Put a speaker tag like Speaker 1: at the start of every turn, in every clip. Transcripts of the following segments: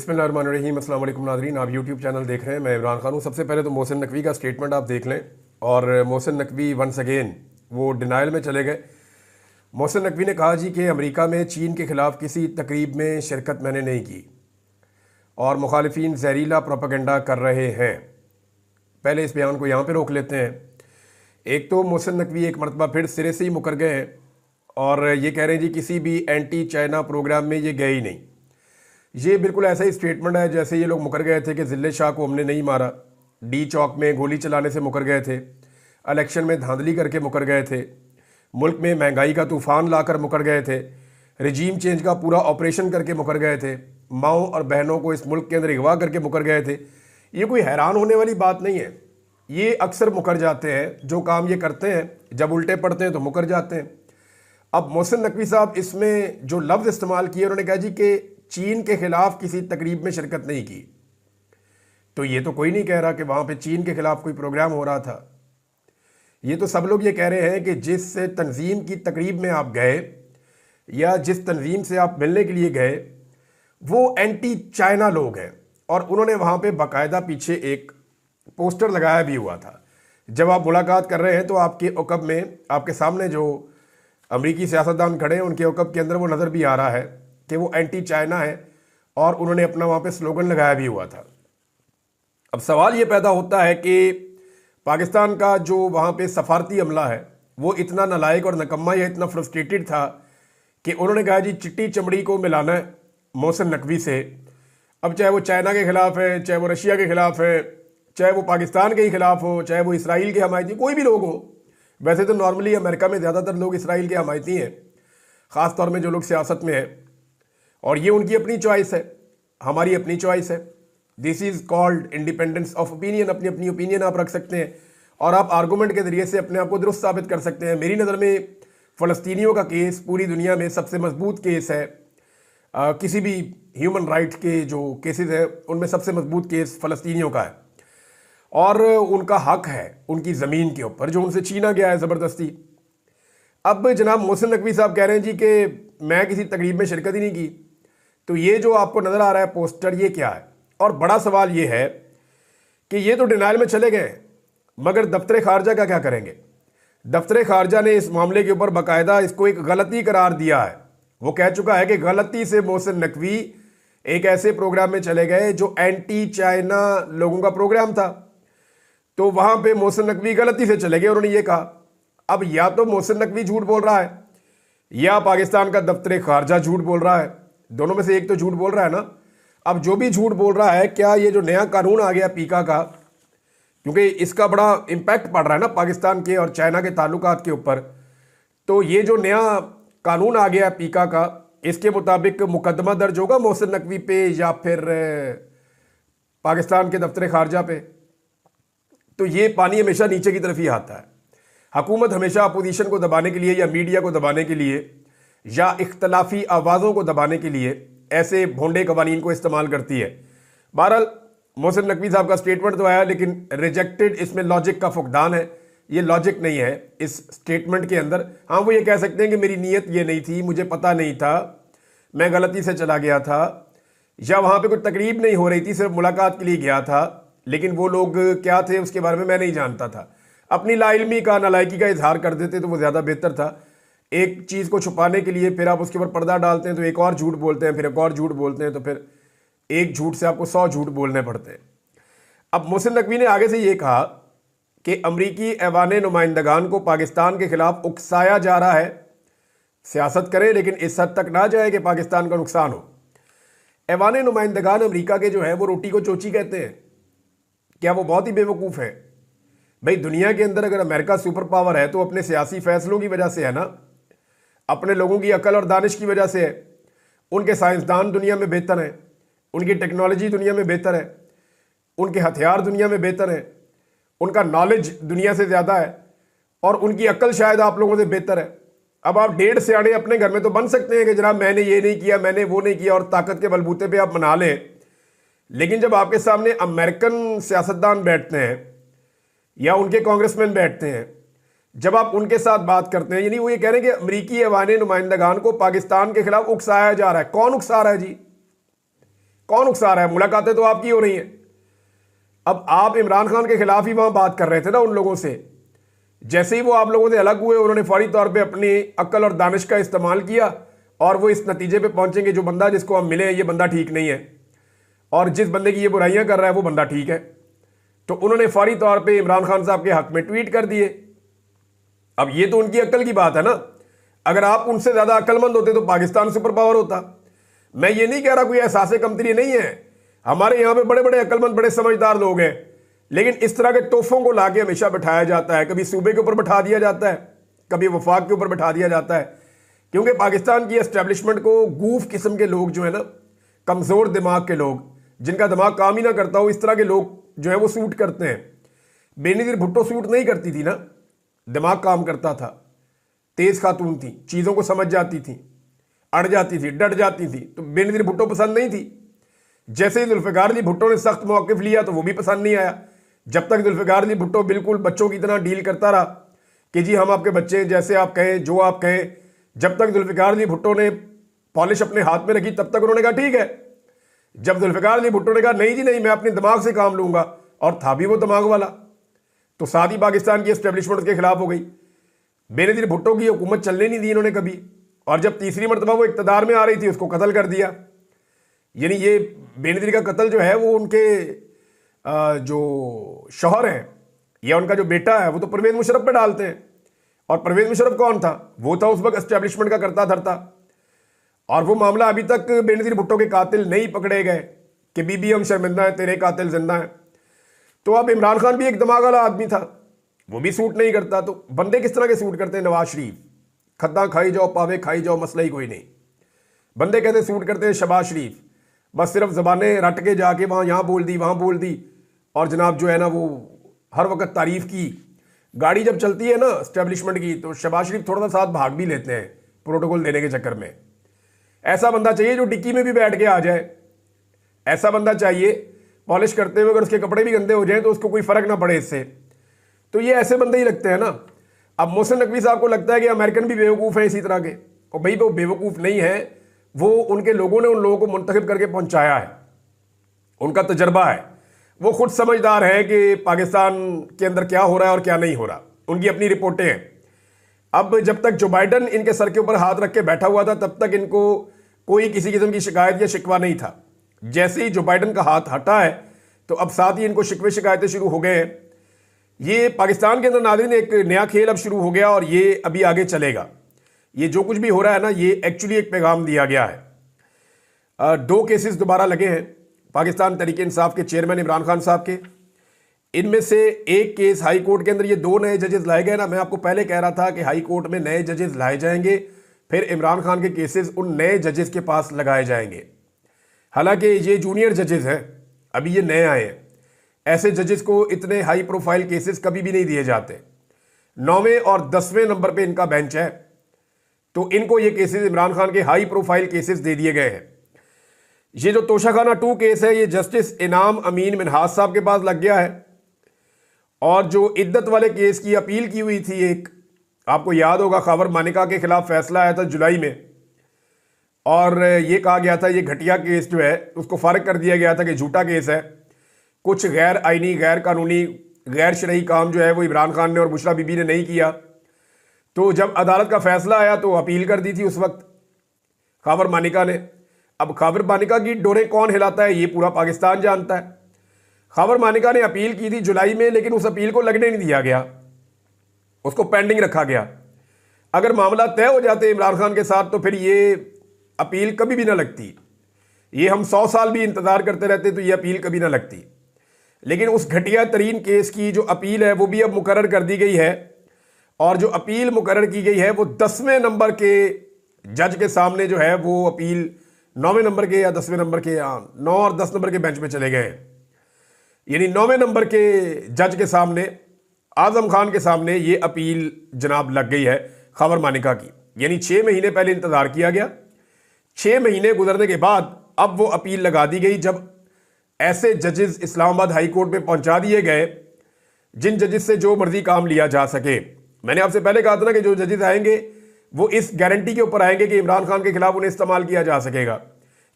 Speaker 1: बिस्मिल्लाहिर्रहमानिर्रहीम। अस्सलाम वालेकुम नाज़रीन, आप यूट्यूब चैनल देख रहे हैं। मैं इमरान खान हूँ। सबसे पहले तो मोहसिन नकवी का स्टेटमेंट आप देख लें। और मोहसिन नकवी वंस अगेन वो डिनाइल में चले गए। मोहसिन नकवी ने कहा जी कि अमेरिका में चीन के ख़िलाफ़ किसी तकरीब में शिरकत मैंने नहीं की और मुखालिफिन जहरीला प्रोपेगेंडा कर रहे हैं। पहले इस बयान को यहाँ पर रोक लेते हैं। एक तो मोहसिन नकवी एक मरतबा फिर सिरे से ही मुकर गए हैं और ये कह रहे हैं जी किसी भी एंटी चाइना प्रोग्राम में ये गए ही नहीं। ये बिल्कुल ऐसा ही स्टेटमेंट है जैसे ये लोग मुकर गए थे कि ज़िले शाह को हमने नहीं मारा, डी चौक में गोली चलाने से मुकर गए थे, इलेक्शन में धांधली करके मुकर गए थे, मुल्क में महंगाई का तूफ़ान लाकर मुकर गए थे, रजीम चेंज का पूरा ऑपरेशन करके मुकर गए थे, माओ और बहनों को इस मुल्क के अंदर अगवा करके मुकर गए थे। ये कोई हैरान होने वाली बात नहीं है। ये अक्सर मुकर जाते हैं, जो काम ये करते हैं जब उल्टे पड़ते हैं तो मुकर जाते हैं। अब मोहसिन नकवी साहब इसमें जो लफ्ज़ इस्तेमाल किए, उन्होंने कहा जी कि चीन के खिलाफ किसी तकरीब में शिरकत नहीं की। तो ये तो कोई नहीं कह रहा कि वहाँ पे चीन के खिलाफ कोई प्रोग्राम हो रहा था। ये तो सब लोग ये कह रहे हैं कि जिस तंजीम की तकरीब में आप गए या जिस तंजीम से आप मिलने के लिए गए वो एंटी चाइना लोग हैं। और उन्होंने वहाँ पे बाकायदा पीछे एक पोस्टर लगाया भी हुआ था। जब आप मुलाकात कर रहे हैं तो आपके औकब में, आपके सामने जो अमरीकी सियासतदान खड़े हैं उनके औकब के अंदर वो नज़र भी आ रहा है कि वो एंटी चाइना है और उन्होंने अपना वहाँ पे स्लोगन लगाया भी हुआ था। अब सवाल ये पैदा होता है कि पाकिस्तान का जो वहाँ पे सफारती अमला है वो इतना नालायक और नकम्मा या इतना फ्रस्ट्रेटेड था कि उन्होंने कहा जी चिट्टी चमड़ी को मिलाना है मोहसिन नकवी से। अब चाहे वो चाइना के ख़िलाफ़ है, चाहे वो रशिया के ख़िलाफ़ है, चाहे वो पाकिस्तान के ही ख़िलाफ़ हो, चाहे वो इसराइल के हमायती, कोई भी लोग हो। वैसे तो नॉर्मली अमेरिका में ज़्यादातर लोग इसराइल के हमायती हैं, ख़ास तौर में जो लोग सियासत में हैं, और ये उनकी अपनी चॉइस है, हमारी अपनी चॉइस है। This is called independence of opinion. अपनी अपनी ओपिनियन आप रख सकते हैं और आप आर्गूमेंट के ज़रिए से अपने आप को दुरुस्त साबित कर सकते हैं। मेरी नज़र में फ़लस्तीनियों का केस पूरी दुनिया में सबसे मजबूत केस है। किसी भी ह्यूमन राइट के जो केसेस हैं उनमें सबसे मजबूत केस फ़लस्तीनियों का है और उनका हक है उनकी ज़मीन के ऊपर जो उनसे छीना गया है ज़बरदस्ती। अब जनाब मोहसिन नकवी साहब कह रहे हैं जी कि मैं किसी तकरीब में शिरकत ही नहीं की। तो ये जो आपको नज़र आ रहा है पोस्टर, ये क्या है? और बड़ा सवाल ये है कि ये तो डिनाइल में चले गए, मगर दफ्तर खारजा का क्या करेंगे? दफ्तर खारजा ने इस मामले के ऊपर बाकायदा इसको एक गलती करार दिया है। वो कह चुका है कि गलती से मोहसिन नकवी एक ऐसे प्रोग्राम में चले गए जो एंटी चाइना लोगों का प्रोग्राम था। तो वहाँ पर मोहसिन नकवी गलती से चले गए, उन्होंने ये कहा। अब या तो मोहसिन नकवी झूठ बोल रहा है या पाकिस्तान का दफ्तर खारजा झूठ बोल रहा है। दोनों में से एक तो झूठ बोल रहा है ना। अब जो भी झूठ बोल रहा है, क्या ये जो नया कानून आ गया पीका का, क्योंकि इसका बड़ा इम्पैक्ट पड़ रहा है ना पाकिस्तान के और चाइना के ताल्लुकात के ऊपर, तो ये जो नया कानून आ गया पीका का, इसके मुताबिक मुकदमा दर्ज होगा मोहसिन नकवी पे या फिर पाकिस्तान के दफ्तर खारजा पे। तो ये पानी हमेशा नीचे की तरफ ही आता है। हुकूमत हमेशा अपोजिशन को दबाने के लिए या मीडिया को दबाने के लिए या इख्तलाफी आवाज़ों को दबाने के लिए ऐसे भोंडे कवानीन को इस्तेमाल करती है। बहरहाल मोहसिन नकवी साहब का स्टेटमेंट तो आया, लेकिन रिजेक्टेड, इसमें लॉजिक का फुकदान है। ये लॉजिक नहीं है इस स्टेटमेंट के अंदर। हाँ, वो ये कह सकते हैं कि मेरी नीयत ये नहीं थी, मुझे पता नहीं था, मैं गलती से चला गया था, या वहाँ पे कोई तकरीब नहीं हो रही थी, सिर्फ मुलाकात के लिए गया था, लेकिन वो लोग क्या थे उसके बारे में मैं नहीं जानता था। अपनी लाइल्मी का, नालायकी का इजहार कर देते तो वो ज़्यादा बेहतर था। एक चीज़ को छुपाने के लिए फिर आप उसके ऊपर पर्दा डालते हैं तो एक और झूठ बोलते हैं, फिर एक और झूठ बोलते हैं, तो फिर एक झूठ से आपको 100 झूठ बोलने पड़ते हैं। अब मोहसिन नकवी ने आगे से ये कहा कि अमरीकी ऐवान नुमाइंदगान को पाकिस्तान के खिलाफ उकसाया जा रहा है। सियासत करें लेकिन इस हद तक ना जाए कि पाकिस्तान का नुकसान हो। ऐवान नुमाइंदगान अमरीका के जो है वो रोटी को चोची कहते हैं। क्या वो बहुत ही बेवकूफ़ है? भाई, दुनिया के अंदर अगर अमेरिका सुपर पावर है तो अपने सियासी फैसलों की वजह से है ना, अपने लोगों की अकल और दानिश की वजह से है। उनके साइंसदान दुनिया में बेहतर हैं, उनकी टेक्नोलॉजी दुनिया में बेहतर है, उनके हथियार दुनिया में बेहतर हैं, उनका नॉलेज दुनिया से ज़्यादा है और उनकी अकल शायद आप लोगों से बेहतर है। अब आप 1.5 सियाड़े अपने घर में तो बन सकते हैं कि जनाब मैंने ये नहीं किया, मैंने वो नहीं किया, और ताकत के बलबूते पे आप मना लें। लेकिन जब आपके सामने अमेरिकन सियासतदान बैठते हैं या उनके कांग्रेसमैन बैठते हैं, जब आप उनके साथ बात करते हैं, यानी वो ये कह रहे हैं कि अमरीकी ऐवान नुमाइंदगान को पाकिस्तान के खिलाफ उकसाया जा रहा है। कौन उकसा रहा है जी? कौन उकसा रहा है? मुलाकातें तो आपकी हो रही हैं। अब आप इमरान खान के खिलाफ ही वहां बात कर रहे थे ना उन लोगों से। जैसे ही वो आप लोगों से अलग हुए, उन्होंने फौरी तौर पे अपनी अक्ल और दानिश का इस्तेमाल किया और वो इस नतीजे पे पहुंचेंगे जो बंदा जिसको हम मिले ये बंदा ठीक नहीं है और जिस बंदे की ये बुराइयां कर रहा है वो बंदा ठीक है। तो उन्होंने फौरी तौर पे इमरान खान साहब के हक में ट्वीट कर दिए। अब ये तो उनकी अक्ल की बात है ना। अगर आप उनसे ज्यादा अक्लमंद होते तो पाकिस्तान सुपर पावर होता। मैं ये नहीं कह रहा कोई एहसास कमतरी नहीं है, हमारे यहां पे बड़े बड़े अक्लमंद बड़े समझदार लोग हैं, लेकिन इस तरह के तोहफों को लाके हमेशा बैठाया जाता है। कभी सूबे के ऊपर बैठा दिया जाता है, कभी वफाक के ऊपर बैठा दिया जाता है, क्योंकि पाकिस्तान की एस्टेब्लिशमेंट को गूफ किस्म के लोग जो है ना, कमजोर दिमाग के लोग जिनका दिमाग काम ही ना करता हो, इस तरह के लोग जो है वो सूट करते हैं। बेनजीर भुट्टो सूट नहीं करती थी ना, दिमाग काम करता था, तेज खातून थी, चीजों को समझ जाती थी, अड़ जाती थी, डट जाती थी, तो बेनजीर भुट्टो पसंद नहीं थी। जैसे ही जुल्फिकार अली भुट्टो ने सख्त मौक़िफ़ लिया तो वो भी पसंद नहीं आया। जब तक जुल्फिकार अली भुट्टो बिल्कुल बच्चों की तरह डील करता रहा कि जी हम आपके बच्चे हैं, जैसे आप कहें जो आप कहें, जब तक जुल्फिकार अली भुट्टो ने पॉलिश अपने हाथ में रखी तब तक उन्होंने कहा ठीक है। जब जुल्फिकार अली भुट्टो ने कहा नहीं जी नहीं, मैं अपने दिमाग से काम लूंगा, और था भी वो दिमाग वाला, तो साथ ही पाकिस्तान की एस्टेब्लिशमेंट के खिलाफ हो गई। बेनजीर भुट्टो की हुकूमत चलने नहीं दी इन्होंने कभी, और जब तीसरी मरतबा वो इक़्तिदार में आ रही थी उसको कत्ल कर दिया। यानी ये बेनजीर का कत्ल जो है वो उनके जो शौहर हैं या उनका जो बेटा है वो तो परवेज मुशर्रफ पे डालते हैं। और परवेज मुशर्रफ कौन था? वो था उस वक्त एस्टेब्लिशमेंट का करता धरता। और वो मामला अभी तक बेनजीर भुट्टो के कातिल नहीं पकड़े गए कि बीबी हम शर्मिंदा है, तेरे कातिल जिंदा है। तो अब इमरान खान भी एक दिमाग वाला आदमी था, वो भी सूट नहीं करता। तो बंदे किस तरह के सूट करते हैं? नवाज शरीफ, खद्दा खाई जाओ पावे खाई जाओ, मसला ही कोई नहीं। बंदे कहते सूट करते हैं शहबाज शरीफ, बस सिर्फ जबानें रट के जाके वहाँ यहाँ बोल दी वहाँ बोल दी, और जनाब जो है ना वो हर वक्त तारीफ की। गाड़ी जब चलती है ना एस्टेब्लिशमेंट की तो शहबाज शरीफ थोड़ा सा साथ भाग भी लेते हैं प्रोटोकॉल देने के चक्कर में। ऐसा बंदा चाहिए जो डिक्की में भी बैठ के आ जाए, ऐसा बंदा चाहिए पॉलिश करते हुए अगर उसके कपड़े भी गंदे हो जाए तो उसको कोई फर्क ना पड़े इससे। तो ये ऐसे बंदे ही लगते हैं ना। अब मोहसिन नकवी साहब को लगता है कि अमेरिकन भी बेवकूफ़ हैं इसी तरह के, और भाई वो बेवकूफ़ नहीं है, वो उनके लोगों ने उन लोगों को मुंतखब करके पहुंचाया है, उनका तजर्बा है, वो खुद समझदार है कि पाकिस्तान के अंदर क्या हो रहा है और क्या नहीं हो रहा, उनकी अपनी रिपोर्टें हैं। अब जब तक जो बाइडन इनके सर के ऊपर हाथ रख के बैठा हुआ था तब तक इनको कोई किसी किस्म की शिकायत या शिकवा नहीं था। जैसे ही जो बाइडन का हाथ हटा है तो अब साथ ही इनको शिकवे शिकायतें शुरू हो गए हैं। ये पाकिस्तान के अंदर नाज़रीन एक नया खेल अब शुरू हो गया और ये अभी आगे चलेगा। ये जो कुछ भी हो रहा है ना, ये एक्चुअली एक पैगाम दिया गया है। 2 केसेस दोबारा लगे हैं पाकिस्तान तहरीक इंसाफ के चेयरमैन इमरान खान साहब के। इनमें से एक केस हाई कोर्ट के अंदर ये 2 नए जजेस लाए गए ना। मैं आपको पहले कह रहा था कि हाई कोर्ट में नए जजेस लाए जाएंगे, फिर इमरान खान के केसेस उन नए जजेस के पास लगाए जाएंगे। हालांकि ये जूनियर जजेस हैं, अभी ये नए आए हैं। ऐसे जजेस को इतने हाई प्रोफाइल केसेस कभी भी नहीं दिए जाते। 9वें और 10वें नंबर पे इनका बेंच है, तो इनको ये केसेस इमरान खान के हाई प्रोफाइल केसेस दे दिए गए हैं। ये जो तोशाखाना 2 केस है ये जस्टिस इनाम अमीन मिनहाज साहब के पास लग गया है। और जो इद्दत वाले केस की अपील की हुई थी, एक आपको याद होगा खबर मानिका के खिलाफ फैसला आया था जुलाई में, और ये कहा गया था ये घटिया केस जो है उसको फारिग कर दिया गया था कि झूठा केस है, कुछ गैर आईनी गैर कानूनी गैर शरई काम जो है वो इमरान खान ने और बुशरा बीबी ने नहीं किया। तो जब अदालत का फैसला आया तो अपील कर दी थी उस वक्त खबर मानिका ने। अब खबर मानिका की डोरें कौन हिलाता है ये पूरा पाकिस्तान जानता है। खबर मानिका ने अपील की थी जुलाई में, लेकिन उस अपील को लगने नहीं दिया गया, उसको पेंडिंग रखा गया। अगर मामला तय हो जाते इमरान खान के साथ तो फिर ये अपील कभी भी ना लगती। ये हम 100 साल भी इंतजार करते रहते तो ये अपील कभी ना लगती। लेकिन उस घटिया तरीन केस की जो अपील है वो भी अब मुकर्रर कर दी गई है, और जो अपील मुकर्रर की गई है वो 10वें नंबर के जज के सामने जो है वो अपील 9वें नंबर के या 10वें नंबर के 9 और 10 नंबर के बेंच में चले गए। यानी 9वें नंबर के जज के सामने आजम खान के सामने ये अपील जनाब लग गई है खबर मानिका की। यानी 6 महीने पहले इंतजार किया गया, 6 महीने गुजरने के बाद अब वो अपील लगा दी गई, जब ऐसे जजेस इस्लामाबाद हाई कोर्ट में पहुंचा दिए गए जिन जजेस से जो मर्जी काम लिया जा सके। मैंने आपसे पहले कहा था ना कि जो जजेस आएंगे वो इस गारंटी के ऊपर आएंगे कि इमरान खान के खिलाफ उन्हें इस्तेमाल किया जा सकेगा,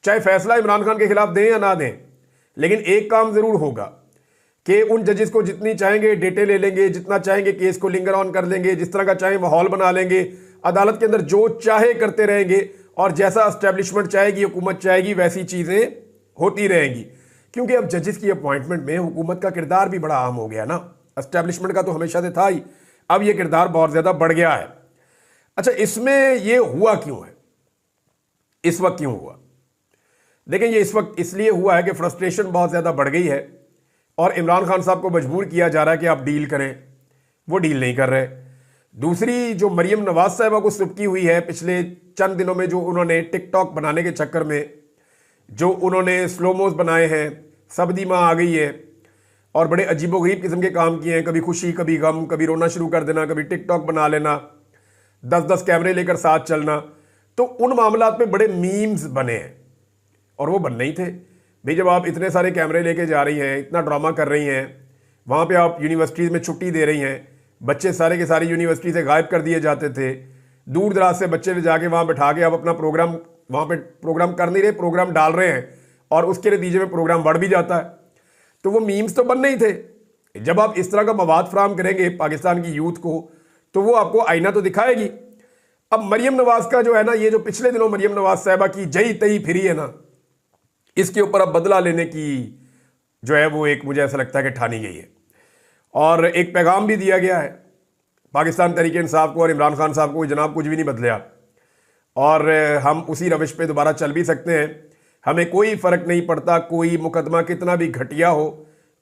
Speaker 1: चाहे फैसला इमरान खान के खिलाफ दें या ना दें, लेकिन एक काम जरूर होगा कि उन जजेस को जितनी चाहेंगे डेटे ले लेंगे, जितना चाहेंगे केस को लिंगर ऑन कर लेंगे, जिस तरह का चाहे माहौल बना लेंगे, अदालत के अंदर जो चाहे करते रहेंगे और जैसा एस्टेब्लिशमेंट चाहेगी, हुकूमत चाहेगी, वैसी चीजें होती रहेंगी। क्योंकि अब जजेस की अपॉइंटमेंट में हुकूमत का किरदार भी बड़ा अहम हो गया ना, एस्टेब्लिशमेंट का तो हमेशा से था ही, अब यह किरदार बहुत ज्यादा बढ़ गया है। अच्छा, इसमें यह हुआ क्यों है, इस वक्त क्यों हुआ? देखें, ये इस वक्त इसलिए हुआ है कि फ्रस्ट्रेशन बहुत ज्यादा बढ़ गई है और इमरान खान साहब को मजबूर किया जा रहा है कि आप डील करें, वो डील नहीं कर रहे। दूसरी, जो मरियम नवाज साहिबा को सुबकी हुई है पिछले चंद दिनों में, जो उन्होंने टिकटॉक बनाने के चक्कर में जो उन्होंने स्लोमोस बनाए हैं, सब्दी माँ आ गई है और बड़े अजीबोगरीब किस्म के काम किए हैं, कभी खुशी कभी गम, कभी रोना शुरू कर देना, कभी टिकटॉक बना लेना, 10-10 कैमरे लेकर साथ चलना, तो उन मामलात में बड़े मीम्स बने हैं और वो बनने ही थे भाई। जब आप इतने सारे कैमरे लेके जा रही हैं, इतना ड्रामा कर रही हैं, वहाँ पे आप यूनिवर्सिटीज़ में छुट्टी दे रही हैं, बच्चे सारे के सारे यूनिवर्सिटी से गायब कर दिए जाते थे, दूर दराज से बच्चे ले जाके वहाँ बैठा के आप अपना प्रोग्राम, वहाँ पे प्रोग्राम कर नहीं रहे, प्रोग्राम डाल रहे हैं और उसके नतीजे में प्रोग्राम बढ़ भी जाता है। तो वो मीम्स तो बनने ही थे। जब आप इस तरह का मवाद फराहम करेंगे पाकिस्तान की यूथ को, तो वो आपको आईना तो दिखाएगी। अब मरियम नवाज का जो है ना, ये जो पिछले दिनों मरियम नवाज साहिबा की जई तई फिरी है ना, इसके ऊपर अब बदला लेने की जो है वो एक, मुझे ऐसा लगता है कि ठानी गई है और एक पैगाम भी दिया गया है पाकिस्तान तहरीक इंसाफ को और इमरान खान साहब को, जनाब कुछ भी नहीं बदला और हम उसी रविश पे दोबारा चल भी सकते हैं। हमें कोई फ़र्क नहीं पड़ता कोई मुकदमा कितना भी घटिया हो,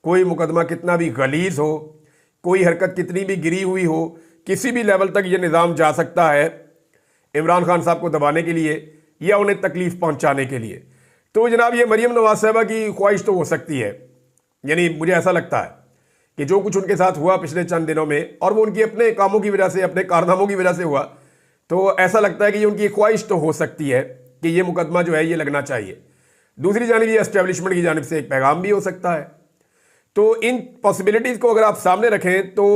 Speaker 1: कोई मुकदमा कितना भी गलीज हो, कोई हरकत कितनी भी गिरी हुई हो, किसी भी लेवल तक ये निज़ाम जा सकता है इमरान खान साहब को दबाने के लिए या उन्हें तकलीफ पहुंचाने के लिए। तो जनाब, ये मरियम नवाज साहिबा की ख्वाहिश तो हो सकती है, यानी मुझे ऐसा लगता है कि जो कुछ उनके साथ हुआ पिछले चंद दिनों में, और वो उनके अपने कामों की वजह से, अपने कारनामों की वजह से हुआ, तो ऐसा लगता है कि ये उनकी ख्वाहिश तो हो सकती है कि ये मुकदमा जो है ये लगना चाहिए। दूसरी जानिब ये एस्टेब्लिशमेंट की जानिब से एक पैगाम भी हो सकता है। तो इन पॉसिबिलिटीज़ को अगर आप सामने रखें तो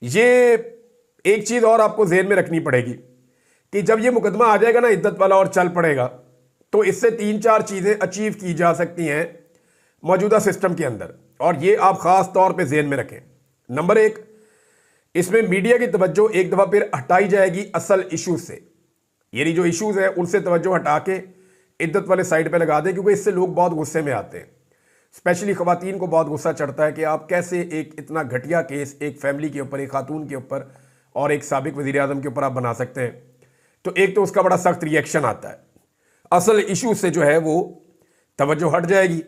Speaker 1: ये एक चीज़ और आपको ज़हन में रखनी पड़ेगी कि जब ये मुकदमा आ जाएगा ना इद्दत वाला और चल पड़ेगा, तो इससे 3-4 चीज़ें अचीव की जा सकती हैं मौजूदा सिस्टम के अंदर, और ये आप ख़ास तौर पे ज़हन में रखें। नंबर 1, इसमें मीडिया की तवज्जो एक दफ़ा फिर हटाई जाएगी असल इशूज़ से, यानी जो इशूज़ हैं उनसे तवज्जो हटा के इद्दत वाले साइड पे लगा दें, क्योंकि इससे लोग बहुत गुस्से में आते हैं। स्पेशली ख़वातीन को बहुत गुस्सा चढ़ता है कि आप कैसे एक इतना घटिया केस एक फैमिली के ऊपर, एक खातून के ऊपर और एक साबिक वज़ीर आज़म के ऊपर आप बना सकते हैं। तो एक तो उसका बड़ा सख्त रिएक्शन आता है, असल इशू से जो है वो तवज्जो हट जाएगी।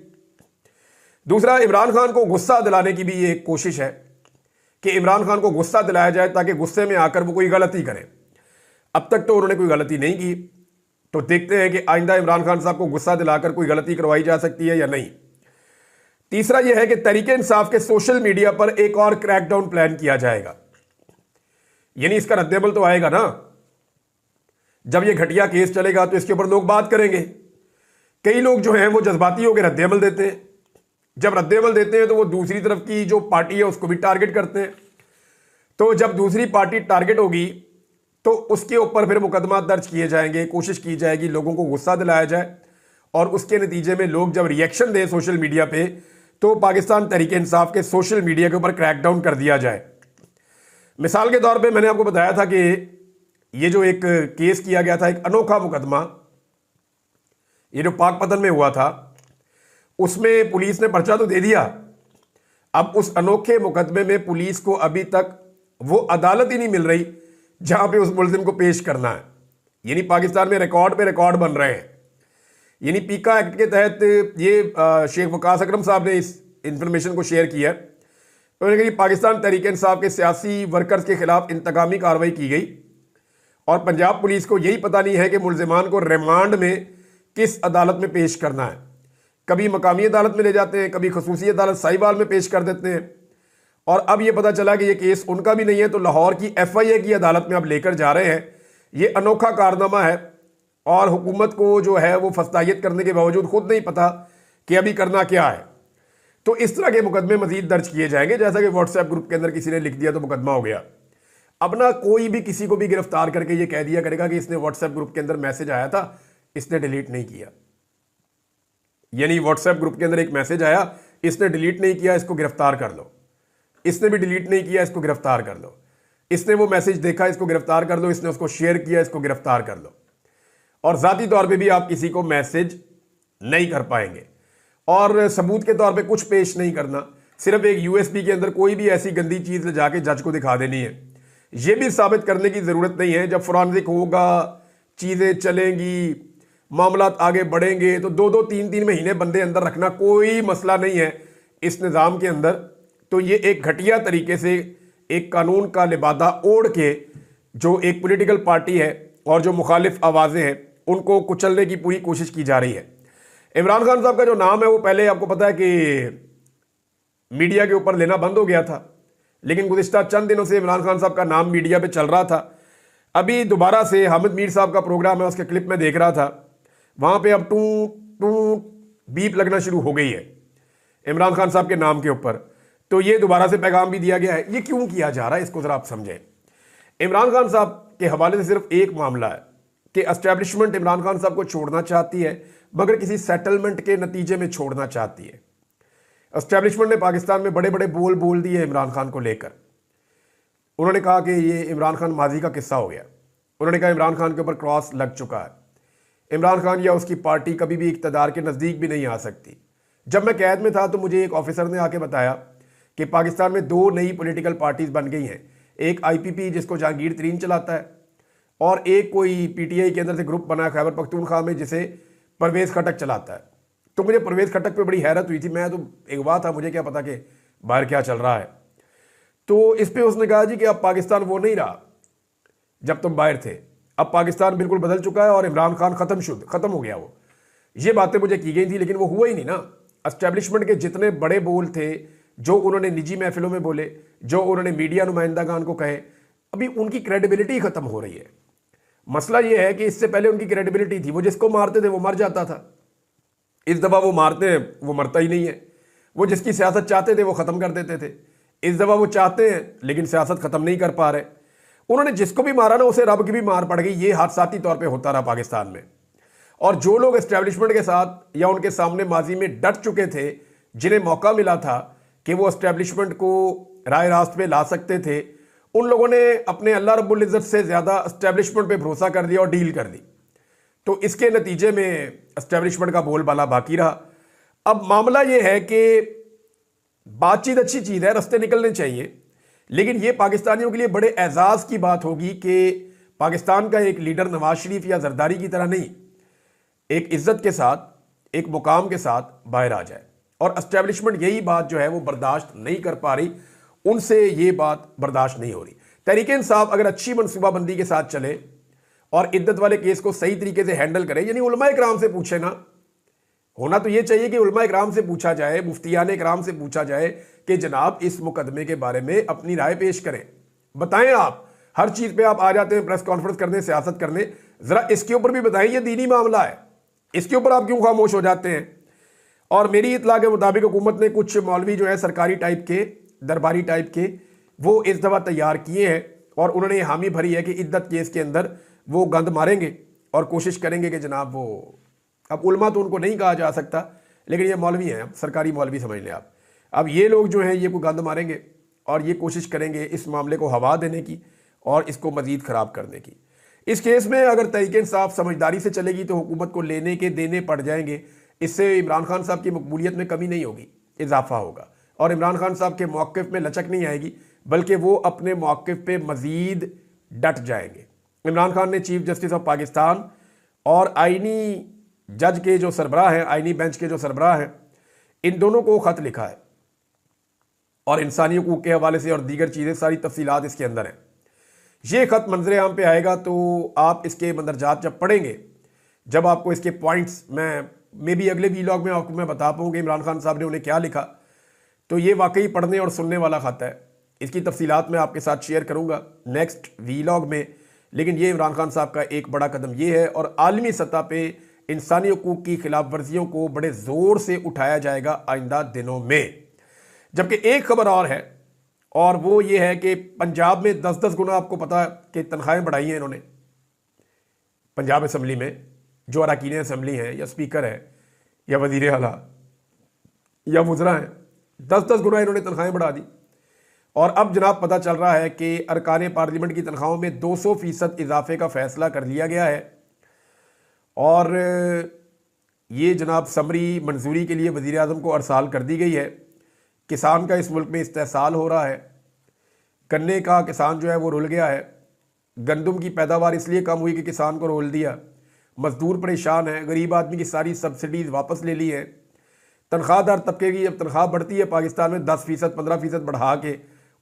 Speaker 1: दूसरा, इमरान खान को गुस्सा दिलाने की भी ये एक कोशिश है कि इमरान खान को गुस्सा दिलाया जाए ताकि गुस्से में आकर वो कोई गलती करें। अब तक तो उन्होंने कोई गलती नहीं की, तो देखते हैं कि आइंदा इमरान खान साहब को गुस्सा दिलाकर कोई गलती करवाई जा सकती है या नहीं। तीसरा यह है कि तहरीक इंसाफ के सोशल मीडिया पर एक और क्रैकडाउन प्लान किया जाएगा, यानी इसका रद्देअमल तो आएगा ना। जब ये घटिया केस चलेगा तो इसके ऊपर लोग बात करेंगे। कई लोग जो हैं वो जज्बाती होकर रद्देअमल देते हैं, जब रद्देअमल देते हैं तो वो दूसरी तरफ की जो पार्टी है उसको भी टारगेट करते हैं। तो जब दूसरी पार्टी टारगेट होगी तो उसके ऊपर फिर मुकदमा दर्ज किए जाएंगे, कोशिश की जाएगी लोगों को गुस्सा दिलाया जाए, और उसके नतीजे में लोग जब रिएक्शन दें सोशल मीडिया पे तो पाकिस्तान तहरीक इंसाफ के सोशल मीडिया के ऊपर क्रैकडाउन कर दिया जाए। मिसाल के तौर पे मैंने आपको बताया था कि ये जो एक केस किया गया था, एक अनोखा मुकदमा, ये जो पाकपतन में हुआ था, उसमें पुलिस ने पर्चा तो दे दिया। अब उस अनोखे मुकदमे में पुलिस को अभी तक वो अदालत ही नहीं मिल रही जहां पे उस मुलजिम को पेश करना है। यानी पाकिस्तान में रिकॉर्ड पे रिकॉर्ड बन रहे हैं। यानी पीका एक्ट के तहत ये शेख वकास अकरम साहब ने इस इंफॉर्मेशन को शेयर किया। उन्होंने कहा कि पाकिस्तान तहरीक इंसाफ के सियासी वर्कर्स के खिलाफ इंतकामी कार्रवाई की गई और पंजाब पुलिस को यही पता नहीं है कि मुलजिमान को रिमांड में किस अदालत में पेश करना है। कभी मकामी अदालत में ले जाते हैं, कभी खसूसी अदालत साहिवाल में पेश कर देते हैं, और अब ये पता चला कि ये केस उनका भी नहीं है तो लाहौर की FIA की अदालत में अब लेकर जा रहे हैं। ये अनोखा कारनामा है और हुकूमत को जो है वो फस्तायत करने के बावजूद खुद नहीं पता कि अभी करना क्या है। तो इस तरह के मुकदमे मजीद दर्ज किए जाएंगे, जैसा कि व्हाट्सएप ग्रुप के अंदर किसी ने लिख दिया तो मुकदमा हो गया। अब ना कोई भी किसी को भी गिरफ्तार करके ये कह दिया करेगा कि इसने व्हाट्सएप ग्रुप के अंदर मैसेज आया था, इसने डिलीट नहीं किया। यानी व्हाट्सएप ग्रुप के अंदर एक मैसेज आया, इसने डिलीट नहीं किया, इसको गिरफ्तार कर लो। इसने भी डिलीट नहीं किया, इसको गिरफ्तार कर लो। इसने वो मैसेज देखा, इसको गिरफ्तार कर लो। इसने उसको शेयर किया, इसको गिरफ्तार कर लो। और जाती तौर पे भी आप किसी को मैसेज नहीं कर पाएंगे और सबूत के तौर पे कुछ पेश नहीं करना, सिर्फ एक यूएसबी के अंदर कोई भी ऐसी गंदी चीज ले जाके जज को दिखा देनी है। यह भी साबित करने की जरूरत नहीं है। जब फोरेंसिक होगा, चीजें चलेंगी, मामला आगे बढ़ेंगे, तो 2-2, 3-3 महीने बंदे अंदर रखना कोई मसला नहीं है इस निज़ाम के अंदर। तो ये एक घटिया तरीके से एक कानून का लिबादा ओढ़ के जो एक पॉलिटिकल पार्टी है और जो मुखालिफ आवाज़ें हैं उनको कुचलने की पूरी कोशिश की जा रही है। इमरान खान साहब का जो नाम है वो पहले आपको पता है कि मीडिया के ऊपर लेना बंद हो गया था, लेकिन गुज़िश्ता चंद दिनों से इमरान खान साहब का नाम मीडिया पे चल रहा था। अभी दोबारा से हामिद मीर साहब का प्रोग्राम है, उसके क्लिप में देख रहा था, वहाँ पे अब टू टू बीप लगना शुरू हो गई है इमरान खान साहब के नाम के ऊपर। तो ये दोबारा से पैगाम भी दिया गया है। ये क्यों किया जा रहा है, इसको ज़रा आप समझें। इमरान खान साहब के हवाले से सिर्फ एक मामला है कि एस्टेब्लिशमेंट इमरान खान साहब को छोड़ना चाहती है, मगर किसी सेटलमेंट के नतीजे में छोड़ना चाहती है। एस्टेब्लिशमेंट ने पाकिस्तान में बड़े बड़े बोल दिए इमरान खान को लेकर। उन्होंने कहा कि ये इमरान खान माजी का किस्सा हो गया। उन्होंने कहा इमरान खान के ऊपर क्रॉस लग चुका है, इमरान खान या उसकी पार्टी कभी भी इक़्तिदार के नज़दीक भी नहीं आ सकती। जब मैं कैद में था तो मुझे एक ऑफिसर ने आके बताया कि पाकिस्तान में 2 नई पॉलिटिकल पार्टीज बन गई हैं, एक आईपीपी जिसको जहांगीर तरीन चलाता है और एक कोई पीटीआई के अंदर से ग्रुप बना है खैबर पख्तूनख्वा में जिसे परवेज़ खटक चलाता है। तो मुझे परवेज़ खटक पे बड़ी हैरत हुई थी। मैं तो अगवा था, मुझे क्या पता कि बाहर क्या चल रहा है। तो इस पे उसने कहा जी कि अब पाकिस्तान वो नहीं रहा जब तुम बाहर थे, अब पाकिस्तान बिल्कुल बदल चुका है और इमरान खान खत्म हो गया। वो ये बातें मुझे की गई थी, लेकिन वो हुआ ही नहीं ना। एस्टेब्लिशमेंट के जितने बड़े बोल थे, जो उन्होंने निजी महफिलों में बोले, जो उन्होंने मीडिया नुमाइंदागान को कहे, अभी उनकी क्रेडिबिलिटी खत्म हो रही है। मसला ये है कि इससे पहले उनकी क्रेडिबिलिटी थी, वो जिसको मारते थे वो मर जाता था। इस दफ़ा वो मारते हैं, वो मरता ही नहीं है। वो जिसकी सियासत चाहते थे वो ख़त्म कर देते थे। इस दफ़ा वो चाहते हैं लेकिन सियासत ख़त्म नहीं कर पा रहे। उन्होंने जिसको भी मारा ना उसे रब की भी मार पड़ गई। ये हादसाती तौर पे होता रहा पाकिस्तान में। और जो लोग एस्टेब्लिशमेंट के साथ या उनके सामने माजी में डट चुके थे, जिन्हें मौका मिला था कि वो एस्टेब्लिशमेंट को राय रास्त पे ला सकते थे, उन लोगों ने अपने अल्लाह रब्बुल इज़्ज़त से ज़्यादा एस्टेब्लिशमेंट पे भरोसा कर दिया और डील कर दी। तो इसके नतीजे में एस्टेब्लिशमेंट का बोलबाला बाकी रहा। अब मामला ये है कि बातचीत अच्छी चीज़ है, रास्ते निकलने चाहिए, लेकिन ये पाकिस्तानियों के लिए बड़े एजाज़ की बात होगी कि पाकिस्तान का एक लीडर नवाज शरीफ या जरदारी की तरह नहीं, एक इज्जत के साथ, एक मुकाम के साथ बाहर आ जाए। और एस्टेब्लिशमेंट यही बात जो है वो बर्दाश्त नहीं कर पा रही, उनसे ये बात बर्दाश्त नहीं हो रही। तहरीक इंसाफ अगर अच्छी मनसूबाबंदी के साथ चले और इद्दत वाले केस को सही तरीके से हैंडल करे, यानी उलमा इकराम से पूछे ना, होना तो ये चाहिए कि उलमा इकराम से पूछा जाए, मुफ्तियान इकराम से पूछा जाए कि जनाब इस मुकदमे के बारे में अपनी राय पेश करें, बताएं। आप हर चीज़ पे आप आ जाते हैं प्रेस कॉन्फ्रेंस करने, सियासत करने, ज़रा इसके ऊपर भी बताएं, ये दीनी मामला है, इसके ऊपर आप क्यों खामोश हो जाते हैं। और मेरी इतला के मुताबिक हुकूमत ने कुछ मौलवी जो है सरकारी टाइप के, दरबारी टाइप के, वो इस दफ़ा तैयार किए हैं और उन्होंने हामी भरी है कि इद्दत केस के अंदर वो गंद मारेंगे और कोशिश करेंगे कि जनाब वो, अब उलमा तो उनको नहीं कहा जा सकता, लेकिन ये मौलवी हैं, सरकारी मौलवी समझ लें आप। अब ये लोग जो हैं ये कोई गंद मारेंगे और ये कोशिश करेंगे इस मामले को हवा देने की और इसको मज़ीद ख़राब करने की। इस केस में अगर तहरीक इंसाफ समझदारी से चलेगी तो हुकूमत को लेने के देने पड़ जाएंगे। इससे इमरान खान साहब की मकबूलियत में कमी नहीं होगी, इजाफा होगा। और इमरान खान साहब के मौक़िफ़ में लचक नहीं आएगी, बल्कि वो अपने मौक़िफ़ पे मज़ीद डट जाएंगे। इमरान खान ने चीफ जस्टिस ऑफ पाकिस्तान और आइनी जज के जो सरबराह हैं, आइनी बेंच के जो सरबराह हैं, इन दोनों को ख़त लिखा है और इंसानी हकूक़ के हवाले से और दीगर चीज़ें, सारी तफसीलात इसके अंदर हैं। ये ख़त मंजर आम पे आएगा तो आप इसके मंदरजात जब पढ़ेंगे, जब आपको इसके पॉइंट्स, मैं मे बी अगले वीलॉग में आपको मैं बता पाऊँगी इमरान खान साहब ने उन्हें क्या लिखा, तो ये वाकई पढ़ने और सुनने वाला ख़त है। इसकी तफसीलात मैं आपके साथ शेयर करूँगा नेक्स्ट वीलॉग में। लेकिन ये इमरान खान साहब का एक बड़ा कदम ये है और आलमी सतह पे इंसानी हकूक़ की खिलाफ वर्जियों को बड़े ज़ोर से उठाया जाएगा आइंदा दिनों में। जबकि एक खबर और है, और वो ये है कि पंजाब में 10-10 गुना, आपको पता है कि तनख्वाहें बढ़ाई हैं इन्होंने पंजाब असम्बली में। जो अरकान असम्बली हैं या स्पीकर है या वज़ीर आला या वज़रा हैं, 10-10 गुना इन्होंने तनख्वाहें बढ़ा दी। और अब जनाब पता चल रहा है कि अरकान पार्लियामेंट की तनख्वाहों में 200% इजाफे का फ़ैसला कर लिया गया है। और ये जनाब समरी मंजूरी के लिए वज़ीर आज़म को अरसाल कर दी गई है। किसान का इस मुल्क में इस्तेहसाल हो रहा है। गन्ने का किसान जो है वो रुल गया है। गंदम की पैदावार इसलिए कम हुई कि किसान को रोल दिया। मजदूर परेशान है। गरीब आदमी की सारी सब्सिडीज़ वापस ले ली है। तनख्वाहदार तबके की जब तनख्वाह बढ़ती है पाकिस्तान में 10%, 15% बढ़ा के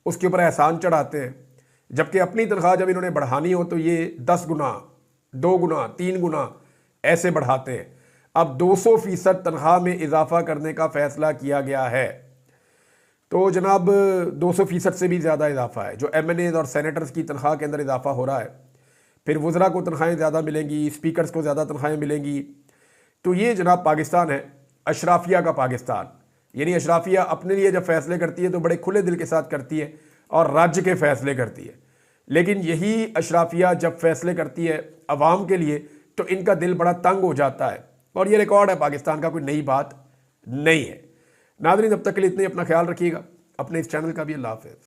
Speaker 1: उसके ऊपर एहसान चढ़ाते हैं, जबकि अपनी तनख्वाह जब इन्होंने बढ़ानी हो तो ये 10 गुना, 2 गुना, 3 गुना ऐसे बढ़ाते हैं। अब 200% तनख्वाह में इजाफा करने का फ़ैसला किया गया है। तो जनाब 200% से भी ज़्यादा इजाफा है। जो MNAs और सेनेटर्स की तनख्वाह के अंदर इजाफा हो रहा है, फिर वज़रा को तनख्वाहें ज़्यादा मिलेंगी, स्पीकर्स को ज़्यादा तनख्वाहें मिलेंगी। तो ये जनाब पाकिस्तान है, अशराफिया का पाकिस्तान। यानी अशराफिया अपने लिए जब फैसले करती है तो बड़े खुले दिल के साथ करती है और राज्य के फैसले करती है। लेकिन यही अशराफिया जब फैसले करती है अवाम के लिए तो इनका दिल बड़ा तंग हो जाता है। और ये रिकॉर्ड है पाकिस्तान का, कोई नई बात नहीं है। नाज़रीन, अब तक के लिए इतने, अपना ख्याल रखिएगा, अपने इस चैनल का भी। अल्लाह हाफ़िज़।